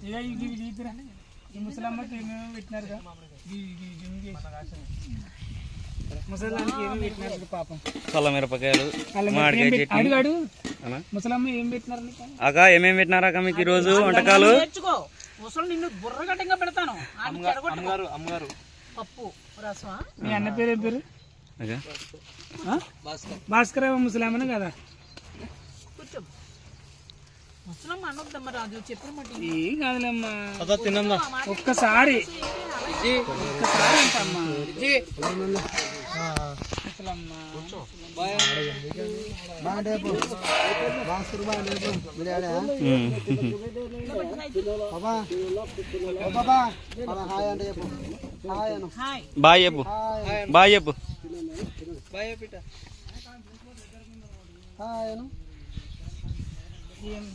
ఈ ముసలమ్మకి ఏమేమి పెట్టినారు ముసలానికి ఏమేమి పెట్టినారు పాపం మిరపకాయలు అడుగాడు ముసలమ్మ ఏం పెట్టినారు అక్క ఏమేమి పెట్టినారు అక్క మీకు ఈ రోజు వంటకాలు నిన్ను బుర్రగట్టంగా పెడతాను అమ్మగారు పప్పు రసం మీ అన్న పేరు ఏం పేరు భాస్కర్ ముసలమ్మను కదా కూర్చో ముసలమ్మ అనొద్దమ్మ రాజు చెప్పిన మాట ఏం కాదులేమ్మా తిన్నా ఒక్కసారి అంటమ్మా బాయ్ చెప్పు బాయ్ చెప్పు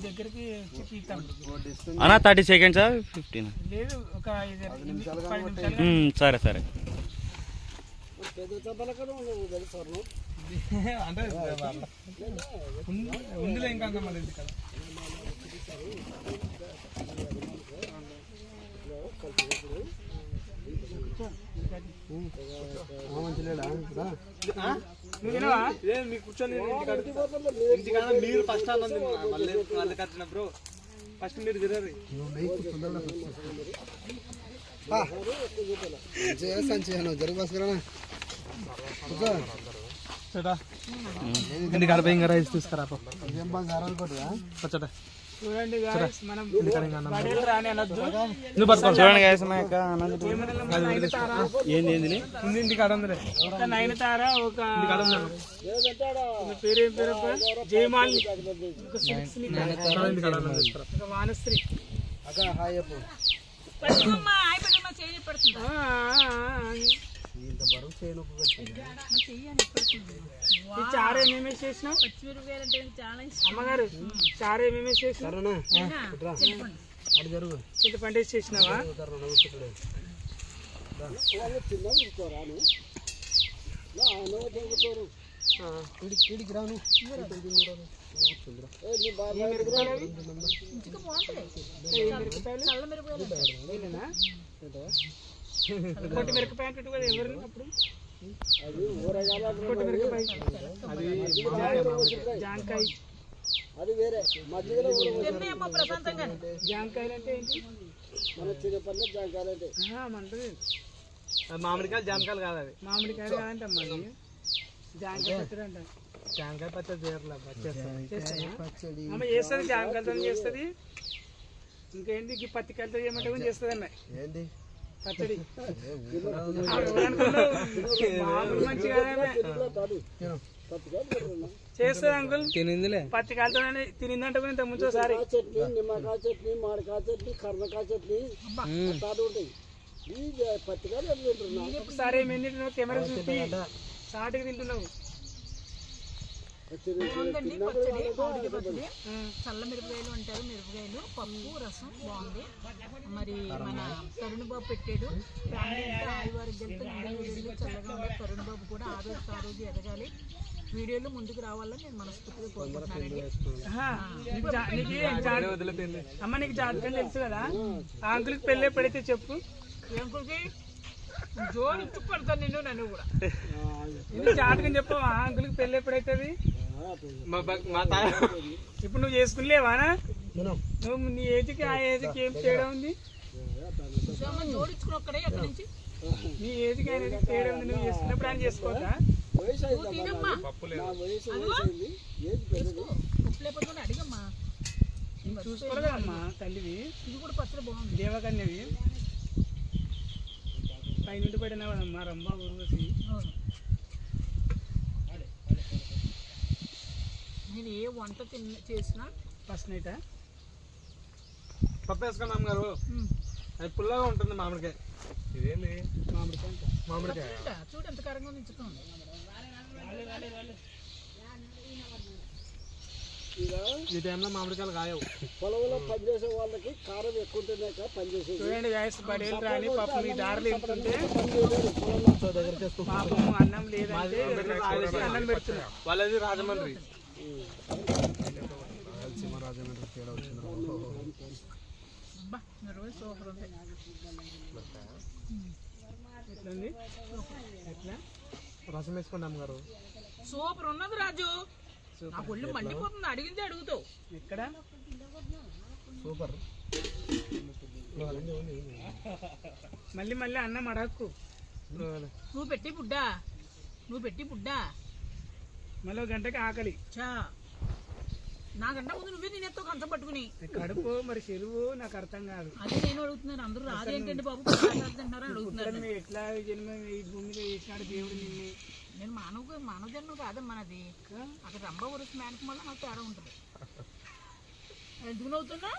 దగ్గరికి అన్నా 30 seconds 15 లేదు ఒక 10 నిమిషాలు సరే సరే ఉందిలే ఇంకా మళ్ళీ కూర్చొని మీరు ఫస్ట్ బ్రో ఫస్ట్ మీరు తిరగరు ఇంటికాడ పోయి రైస్ తీసుకురా చూడండి మనం చూడండి ఇంటికాడ నయనతార ఒక పేరేం పేరు జయమాలి ఒక వానశ్రీ చారు ఏమేమి చేసినావు అమ్మగారు చారు ఏమేమి చేసినావు చింతపండు వేసి చేసినావా కొట్టి మిరపకాయ ఎవరు అప్పుడు జాంకాయ అది వేరే జాంకాయలు అంటే ఏంటి మామిడికాయలు జామకాయలు కాదు అది మామిడికాయలు కాదంటే అమ్మా జాంకాయ పచ్చడి అంట జాంకాయ పచ్చడి చేస్తుంది జామకాయలతో చేస్తుంది ఇంకేంటి పత్తికాయలతో చేయమంటే చేస్తుంది అన్న ఏంటి పచ్చడి మంచిగా చేస్తుంది అంకుల్ తినిందిలే పత్తికాయలతో తినిందంటే ఇంత ముంచోసారి చట్నీ నిమ్మకాయ చట్నీ మామిడికాయ చట్నీ కర్రకాయ చట్నీ ఒకసారి ఏమేమి కెమెరా చూపి సాటికి తింటున్నావు చల్ల మిరపకాయలు అంటారు మిరపకాయలు పప్పు రసం బాగుంది మరి మన తరుణ్ బాబు పెట్టాడు చల్లగా ఉండే తరుణ్ బాబు కూడా ఆరోగ్య ఎదగాలి వీడియోలో ముందుకు రావాలని నేను మనస్ఫూర్తిగా కోరుకుంటున్నానండి అమ్మ నీకు జాతకం తెలుసు కదా ఆ అంకుల్కి పెళ్ళి ఎప్పుడైతే చెప్పు అంకుల్కి జోడించు పడతాను నిన్ను నన్ను కూడా ఇది జాతకం చెప్పు ఆ అంకుల్కి పెళ్ళి ఎప్పుడైతుంది ఇప్పుడు నువ్వు చేసుకునిలేవానా నువ్వు నీ ఏజ్కి ఆ ఏజ్కి ఏం తేడా ఉంది జోడించుకుని ఒక్కడే ఎక్కడి నుంచి నీ ఏజ్కి ఆయన తేడా ఉంది నువ్వు చేసుకున్నప్పుడు ఆయన చేసుకోవద్దా అడిగమ్మా చూసుకోవాలి కదమ్మా తల్లివి ఇది కూడా పచ్చడి బాగుంది దేవకన్యవి పైనుండి పడినా కదమ్మా రంభా ఊర్వశి నేను ఏ వంట చేసినా ఫస్ట్ నైట్ పప్పు వేసుకున్నాం గారు అది పుల్లగా ఉంటుంది మామిడికాయ ఇదేంటి మామిడికాయ చూడు ఎంత కారంగా ఉంచుకోండి ఈ టైంలో మామిడికాయలు కాయవు పొలంలో పనిచేసే వాళ్ళకి కారం ఎక్కువ ఉంటేనే పనిచేసే చూడండి గాయస్ పడేలు రాని పాపం ఈ దారిలో వెళ్తుంటే పాపం అన్నం లేదంటే అన్నం పెడుతున్నారు వాళ్ళది రాజమండ్రి అబ్బా మిరపకాయ సూపర్ ఉంది. ఎట్లండి ఎట్లా రసం వేసుకోండి అమ్మగారు. సూపర్ ఉన్నది రాజు. నా ఒళ్ళు మండిపోతుంది, అడిగింది అడుగుతావు. ఎక్కడ సూపర్. మళ్ళీ మళ్ళీ అన్నం అడగకు. నువ్వు పెట్టి బుడ్డా మళ్ళీ ఒక గంటకి ఆకలి. చా నాకంటే ముందు నువ్వే తినేస్తావు కంచం పట్టుకుని. కడుపు మరి చెరువు నాకు అర్థం కాదు. అదే నేను అడుగుతున్నాను. అందరూ రాదేంటండి బాబు తింటారా అడుగుతున్నారు. నువ్వు ఎట్లా జన్మ ఈ భూమి మీద వేసినాడు దేవుడు నిన్ను. నేను మానవ జన్మ కాదమ్మా నాది. అక్కడ రంభ వరుస మేనకం వల్ల నాకు తేడా ఉంటుంది. ఎందుకు నవ్వుతున్నా?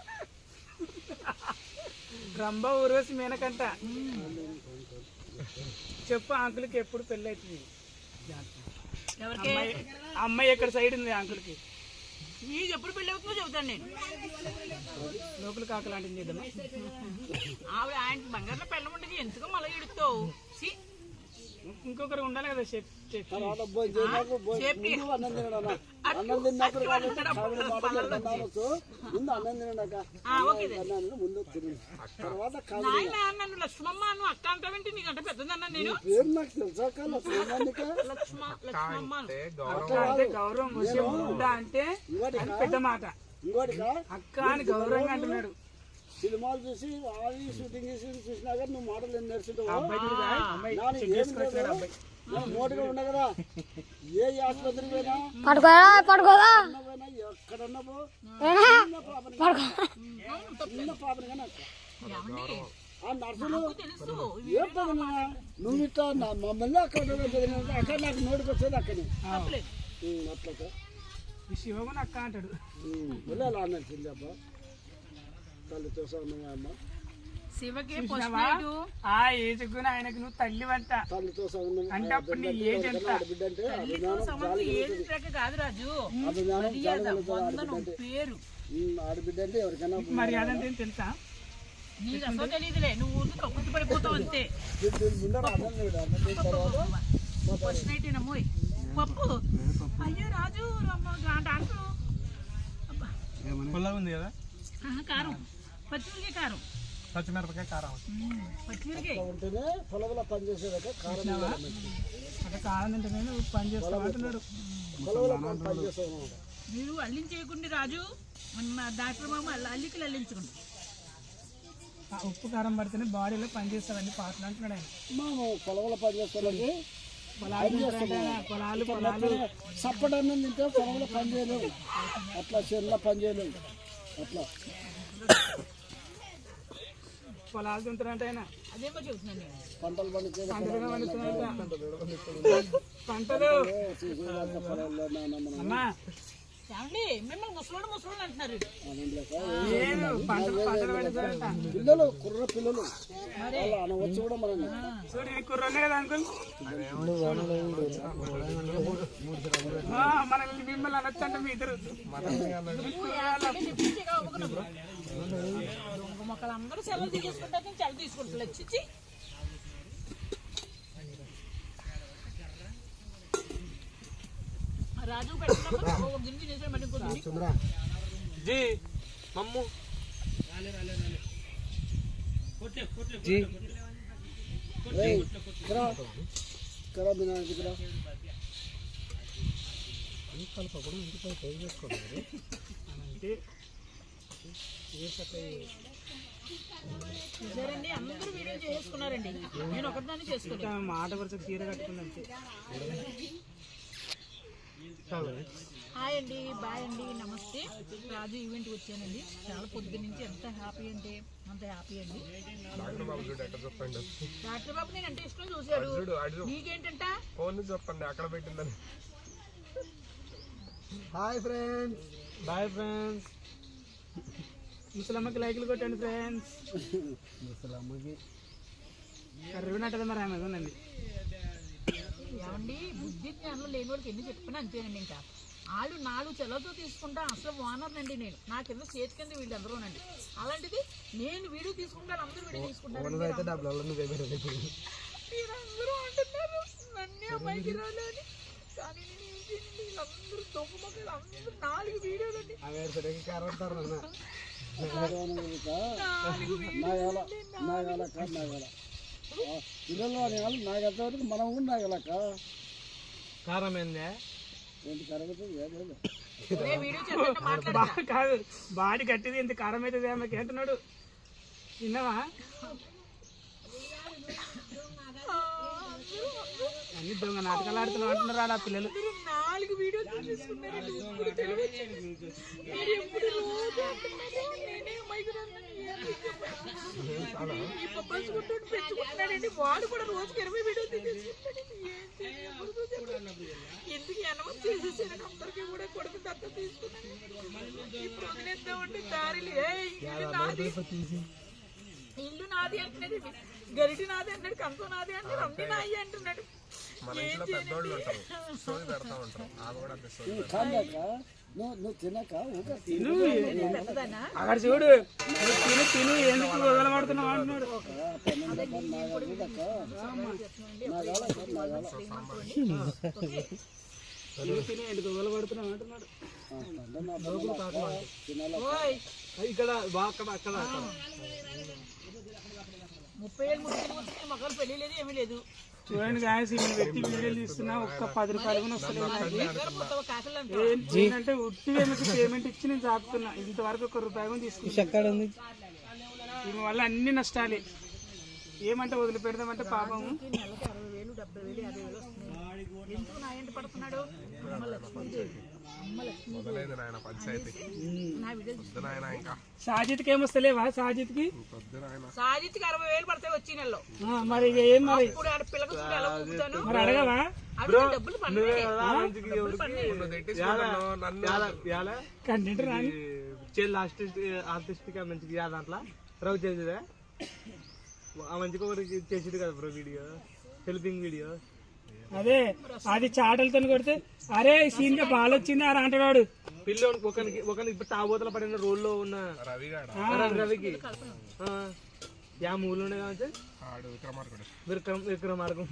రంభ ఊరోసి మేనకంట. చెప్పు అంకుల్కి ఎప్పుడు పెళ్ళి అవుతుంది? ఎవరికి? అమ్మాయి ఎక్కడ సైడ్ ఉంది అంకుల్కి? నీకు ఎప్పుడు పెళ్ళి అవుతుందో చెబుతాను నేను. లోకల్ కాకలాంటిది చేద్దామా? ఆవిడ ఆయన బంగారం పెళ్ళం ఉండేది ఎందుకో మళ్ళీ ఎడుతావు. ఇంకొకరు ఉండాలి కదా తర్వాత అన్నం తినడా అన్నం తిన్నప్పుడు ముందు అన్నం తినడాక ముందు తిన తర్వాత నన్ను లక్ష్మమ్మ నువ్వు అక్క అంటావేంటి? నీకంటే పెద్దదన్నా నేను. పేరు నాకు తెలుసా లక్ష్మమ్మ గౌరవం అంటే పెద్ద మాట. ఇంకోటికా అక్క అని గౌరవంగా అంటున్నాడు. సినిమాలు చూసి అవి షూటింగ్ చూసినా కానీ నువ్వు మాటలు నేర్చుంటావు. మోటుగా ఉన్నా కదా ఏ ఆసుపత్రికి పోయినా ఎక్కడన్నా పో చిన్న పాపని కానీ అక్క ఆ నర్సులు ఏమన్నా నువ్వు ఇట్లా మమ్మల్ని అక్కడ నాకు నోటికి వచ్చేది అక్కడే అట్లా శివగుణ అక్క అంటాడు. వెళ్ళాలి అన్నట్టు అబ్బా తల్లితో సమానంగా అమ్మ శివకి ఆ ఏజ్ కూడా ఆయనకు నువ్వు తల్లి వంట. తల్లితో అంటే అప్పుడు నీ ఏజ్ ఎంత? కాదు రాజు పేరు ఆడబిడ్డ అంటే ఎవరికైనా మర్యాద అంటే తెలుసా? నీకు అసలు తెలియదులే, నువ్వు ఊరికి కప్పుకి పడిపోతావు అంతే. ఫస్ట్ నైట్ ఏనమ్మోయ్ పప్పు. అయ్యో రాజు డాక్టర్ ఉంది కదా కారం, పచ్చిమిరకాయ కారం, పచ్చిమిరపకాయ కారం, పచ్చిమిరకాయ ఉంటేనే పొలంలో పనిచేసేదాకా కారం అక్కడ కారం తింటే నువ్వు పని చేస్తావు అంటున్నాడు. పొలంలో పనిచేస్తాను మీరు అల్లించేయకుండా రాజు. డాక్టర్ బాబు అల్లికలు అల్లించుకోండి. ఉప్పు కారం పడితేనే బాడీలో పని చేస్తాడండి పాటలు అంటున్నాడు ఆయన. మేము పొలంలో పనిచేస్తామండి. పొలాలు సప్పటి అన్నం తింటే పొలంలో పని చేయలేము, అట్లా చెరువులో పని చేయలేము. అట్లా పొలాలు తింటారంటే ఆయన అదేమో చెబుతున్నాను నేను. పంటలు పండించేది పంటలు అమ్మా ఏమండి మిమ్మల్ని ముసలోడు అంటున్నారు. పిల్లలు కుర్ర పిల్లలు అనవచ్చు కూడా మనం కుర్రనే కదా అంకుల్. మనల్ని మిమ్మల్ని అనొచ్చు అంటే మీ ఇద్దరు మొక్కలు అందరూ సెలవు తీసుకుంటారు, సెలవు తీసుకుంటారు. వచ్చి రాజు పెట్టినప్పుడు గిన్నె చేసే మళ్ళీ जी मम्मू जी करा बिना दिखरा చూసారండి అందరూ వీడియో చేసుకున్నారండి, నేను ఒకదాన్ని చేసుకున్నాను. మాట వరుస చీర కట్టుకుందంటే. హాయ్ అండి, బాయ్ అండి, నమస్తే. రాజు ఈవెంట్కి వచ్చానండి. చాలా పొద్దు నుంచి ఎంత హ్యాపీ అంటే అంత హ్యాపీ అండి. డాక్టర్ బాబు నేను అంటే ఇష్టం చూశాడు. నీకేంటంట ఫోన్ చెప్పండి అక్కడ పెట్టిందని. Hi friends, bye friends. ముసలమ్మకి లైకులు కొట్టండి ఫ్రెండ్స్. ముసలమ్మకి కర్రీనట్టదా మరి ఆమె ఉందండి. ఏమండి బుద్ధి జ్ఞానంలో లేని వాళ్ళకి ఎన్ని చెప్పినా అంతేనండి. ఇంకా వాళ్ళు 4 చెలతో తీసుకుంటా అసలు ఓనర్నండి నేను. నా కింద చేతి కింద వీళ్ళందరూనండి. అలాంటిది నేను వీడియో తీసుకుంటాను, అందరూ వీడియో తీసుకుంటారు. మీరందరూ అంటున్నారు నన్నే అమ్మాయికి రాలని, కానీ నేను వీళ్ళందరూ దొంగ మొక్కలు అందరూ 4 వీడియోలండి. నాగలక్క పిల్లలు అనేవాళ్ళు నాగంత వరకు మనం కూడా నాగలక్క కారం ఏంది ఏంటి కరగదు ఏదో కాదు బాడీ కట్టిది ఎంత కారం అవుతుంది ఆమెకి అంటున్నాడు విన్నావా అన్ని దొంగ నాటకాలు ఆడుతున్నావు అంటున్నారు ఆ పిల్లలు 4 వీడియోలు తీసుకున్నారండి. ఇప్పుడు తెలివి వచ్చింది. మీరు ఎప్పుడు రోజు అంటున్నారు, నేనే మైకురాను, ఈ పబ్బాస్ కొట్టుడు పెంచుకుంటున్నాడండి. వాడు కూడా రోజుకి 20 వీడియోలు తీసుకుంటాడండి. ఎందుకు అనౌన్స్ చేసేసారని అందరికీ కూడా కొడుకు దత్త తీసుకున్నాను. ఇప్పుడు వదిలేద్దామంటే దారిలే ఇల్లు నాది అంటున్నాడు, గరిటి నాది అంటాడు, కంచం నాది అంటాడు, అన్ని నాయి అంటున్నాడు. నువ్వు తినక అక్కడ చూడు తిను తిను ఎందుకు వదలబడుతున్నావు అంటున్నాడు తిని ఎందుకు వదలబడుతున్నావు అంటున్నాడు ఇక్కడ అక్కడ అక్కడ 30 ఏళ్ళు ముగ్గురు వచ్చి మగలు పెళ్లి లేదు, ఏమీ లేదు. చూడండి గాయస్ ఈమెను పెట్టి వీడియోలు తీస్తున్నా ఒక్క 10 రూపాయలు కూడా వస్తలేదు ఏంటంటే ఉట్టి పేమెంట్ ఇచ్చి నేను చాపుతున్నా ఇంతవరకు 1 రూపాయి కూడా తీసుకున్నా ఈమె వల్ల అన్ని నష్టాలే ఏమంటే వదిలిపెడదామంటే పాపము నెలకు 60,000, 70,000, 50,000 వస్తున్నాయి. ఎందుకు నా ఇంటి పడుతున్నాడు? అమ్మ లక్ష్మీదేవి, అమ్మ లక్ష్మీదేవి నా వీడియో సాజిత్కి ఏమొస్తలేవా సాజిత్కి 60,000 పడతాయి వచ్చి నెలలో. మరి ఏం మరి ఇప్పుడు ఆడ పిల్లకు చూడు ఎలా ఊపుతాను. మరి అడగవా అవి డబ్బులు పడినాయి. కంటెంట్ రాని ఆర్టిస్ట్ గా మంచిగా దాంట్లో రవి చేసేదా మంచిగా ఒకటి చేసేది కదా బ్రో వీడియో హెల్పింగ్ వీడియో అదే అది చాటలతో కొడితే అరే సీన్ గా బాల్ వచ్చింది అరా అంటాడు పిల్లోనికి ఒకరికి ఇప్పుడు తాబోతల పడిన రోల్లో ఉన్న రవికి యా మూలోనే కావచ్చు విక్రమార్గం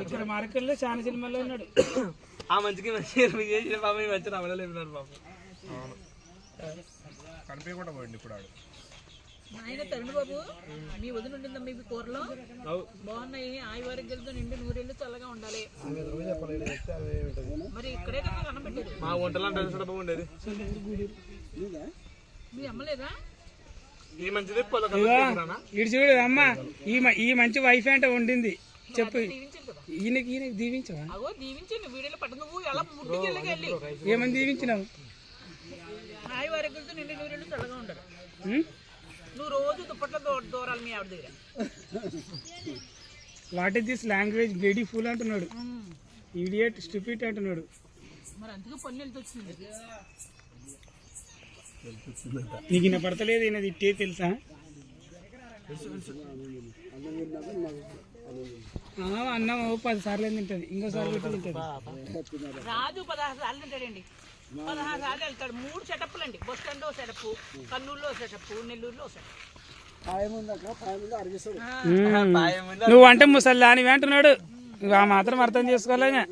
ఇక్కడ మార్కెట్లో చాలా సినిమాల్లో ఉన్నాడు ఆ మంచికి మంచిగా చేసిన పాప మంచి రమణలేపినాడు పాప కనిపించకుండా పోయింది ఇప్పుడు ఆడు ఆయన తరుణ్ బాబు మీ వదిన ఉండిందమ్మా ఇవి కూరలో బాగున్నాయి. ఆయువారోగ్యాలతో నిండి 100 ఏళ్ళు చల్లగా ఉండాలి. మరి ఇక్కడే కదా కనబెట్టేది. మా వంటలు ఉండేది మీ అమ్మలేదా? ఈ మంచిది ఇటు చూడు అమ్మ ఈ మంచి వైఫ్ అంటే ఉండింది చెప్పు దీవించాను కదా. ఈయనకి దీవించవా? అగో దీవించాను వీడియోలో పట్ట నువ్వు ఎలా ముడ్డికి వెళ్ళి ఏమని దీవించినావు? ఆయువారోగ్యాలతో నిండి 100 ఏళ్ళు చల్లగా ఉండాలి. నువ్వు రోజు దుప్పట్లో దూరాలి మీ ఆవిడ దగ్గర. What is this language beautiful అంటున్నాడు, ఇడియట్ స్టూపిడ్ అంటున్నాడు. మరి అందుకే పన్ను వెళ్తూ వచ్చింది. నీకు ఈయన పడతలేదు ఈయన తిట్టే తెలుసా? అన్నం 10 సార్లు తింటది, ఇంకోసారి పెట్టి తింటది. రాజు 16 సార్లు తింటాడండి. 16 సార్లు వెళ్తాడు. 3 సెటప్లు అండి. బస్ స్టాండ్ సెటప్, కర్నూలులో సెటప్, నెల్లూరులో సెటప్. నువ్వు అంటే ముసల్లా అని అంటున్నాడు. నువ్వు ఆ మాత్రం అర్థం చేసుకోవాలనే.